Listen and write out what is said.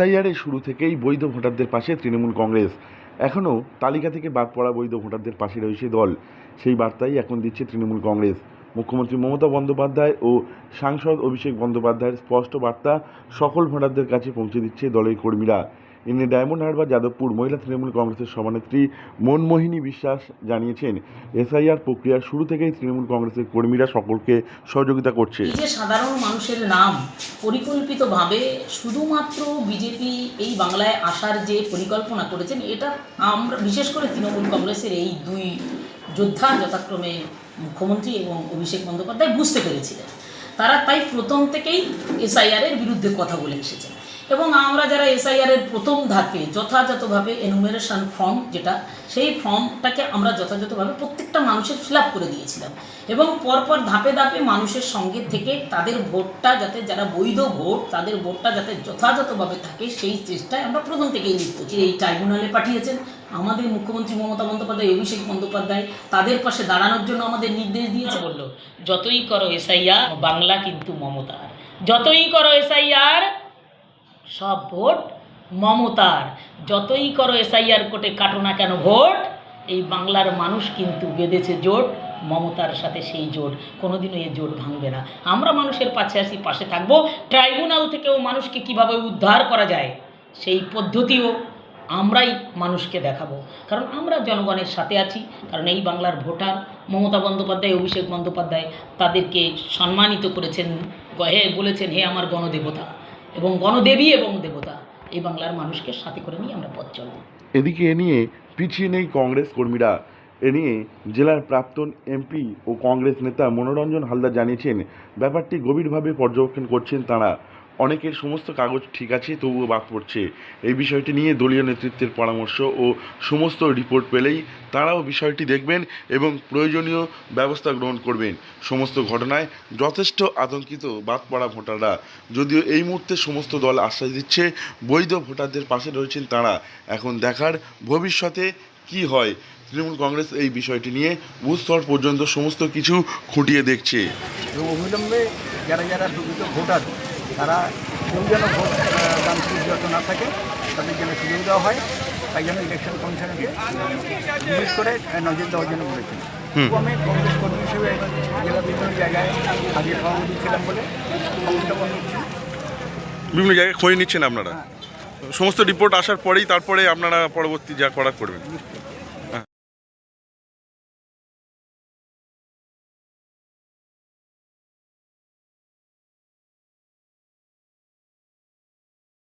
এসআইআরের শুরু থেকেই বৈধ ভোটারদের পাশে তৃণমূল কংগ্রেস। এখনও তালিকা থেকে বাদ পড়া বৈধ ভোটারদের পাশে রয়েছে দল। সেই বার্তাই এখন দিচ্ছে তৃণমূল কংগ্রেস। মুখ্যমন্ত্রী মমতা বন্দ্যোপাধ্যায় ও সাংসদ অভিষেক বন্দ্যোপাধ্যায়ের স্পষ্ট বার্তা সকল ভোটারদের কাছে পৌঁছে দিচ্ছে দলের কর্মীরা। এ নিয়ে ডায়মন্ড হারবার যাদবপুর মহিলা তৃণমূল কংগ্রেসের সভানেত্রী মনমোহিনী বিশ্বাস জানিয়েছেন, এসআইআর প্রক্রিয়ার শুরু থেকেই তৃণমূল কংগ্রেসের কর্মীরা সকলকে সহযোগিতা করছে। এই যে সাধারণ মানুষের নাম পরিকল্পিতভাবে শুধুমাত্র বিজেপি এই বাংলায় আসার যে পরিকল্পনা করেছেন, এটা আমরা বিশেষ করে তৃণমূল কংগ্রেসের এই দুই যোদ্ধা যথাক্রমে মুখ্যমন্ত্রী এবং অভিষেক বন্দ্যোপাধ্যায় বুঝতে পেরেছিলেন। তারা তাই প্রথম থেকেই এসআইআরের বিরুদ্ধে কথা বলে এসেছেন এবং আমরা যারা এসআইআরের প্রথম ধাপে যথাযথভাবে এনুমেরেশন ফর্ম, যেটা সেই ফর্মটাকে আমরা যথাযথভাবে প্রত্যেকটা মানুষের ফিল আপ করে দিয়েছিলাম এবং পরপর ধাপে ধাপে মানুষের সঙ্গে থেকে তাদের ভোটটা যাতে, যারা বৈধ ভোট তাদের ভোটটা যাতে যথাযথভাবে থাকে সেই চেষ্টায় আমরা প্রথম থেকেই লিপ্ত। এই ট্রাইব্যুনালে পাঠিয়েছেন আমাদের মুখ্যমন্ত্রী মমতা বন্দ্যোপাধ্যায়, অভিষেক বন্দ্যোপাধ্যায় তাদের পাশে দাঁড়ানোর জন্য আমাদের নির্দেশ দিয়েছে। বললো যতই করো এসআইআর বাংলা কিন্তু মমতার, যতই করো এসআইআর সব ভোট মমতার, যতই করো এসআইআর কোর্টে কাটো না কেন ভোট, এই বাংলার মানুষ কিন্তু বেঁধেছে জোট মমতার সাথে। সেই জোট কোনোদিনও এই জোট ভাঙবে না। আমরা মানুষের পাশে থাকবো। ট্রাইব্যুনাল থেকেও মানুষকে কিভাবে উদ্ধার করা যায় সেই পদ্ধতিও আমরাই মানুষকে দেখাবো, কারণ আমরা জনগণের সাথে আছি। কারণ এই বাংলার ভোটার মমতা বন্দ্যোপাধ্যায়, অভিষেক বন্দ্যোপাধ্যায় তাদেরকে সম্মানিত করেছেন, বলেছেন হে আমার গণদেবতা এবং গণদেবী এবং দেবতা। এই বাংলার মানুষকে সাথে করে নিয়ে আমরা পথ চলব। এদিকে এ নিয়ে পিছিয়ে নেই কংগ্রেস কর্মীরা। এ নিয়ে জেলার প্রাক্তন এমপি ও কংগ্রেস নেতা মনোরঞ্জন হালদার জানিয়েছেন, ব্যাপারটি গভীরভাবে পর্যবেক্ষণ করছেন তাঁরা। অনেকের সমস্ত কাগজ ঠিক আছে, তবুও বাদ পড়ছে। এই বিষয়টি নিয়ে দলীয় নেতৃত্বের পরামর্শ ও সমস্ত রিপোর্ট পেলেই তাঁরাও বিষয়টি দেখবেন এবং প্রয়োজনীয় ব্যবস্থা গ্রহণ করবেন। সমস্ত ঘটনায় যথেষ্ট আতঙ্কিত বাদ পড়া ভোটাররা। যদিও এই মুহূর্তে সমস্ত দল আশ্বাস দিচ্ছে বৈধ ভোটারদের পাশে রয়েছেন তাঁরা। এখন দেখার ভবিষ্যতে কি হয়। তৃণমূল কংগ্রেস এই বিষয়টি নিয়ে বুথ স্তর পর্যন্ত সমস্ত কিছু খুঁটিয়ে দেখছে। অবিলম্বে যারা যারা প্রকৃত ভোটার তারা কেউ যেন ভোট দান যত না থাকে তাদের যেন সুযোগ দেওয়া হয়, তাই জন্য ইলেকশন কমিশনকে বিশেষ করে নজর দেওয়ার জন্য বলেছেন। আমি কংগ্রেস কর্মী হিসেবে জেলা বিভিন্ন জায়গায় আগে সভাপতি ছিলাম বলে বিভিন্ন জায়গায় খোঁজ নিচ্ছেন আপনারা। সমস্ত রিপোর্ট আসার পরেই তারপরে আপনারা পরবর্তী যা করার করবেন।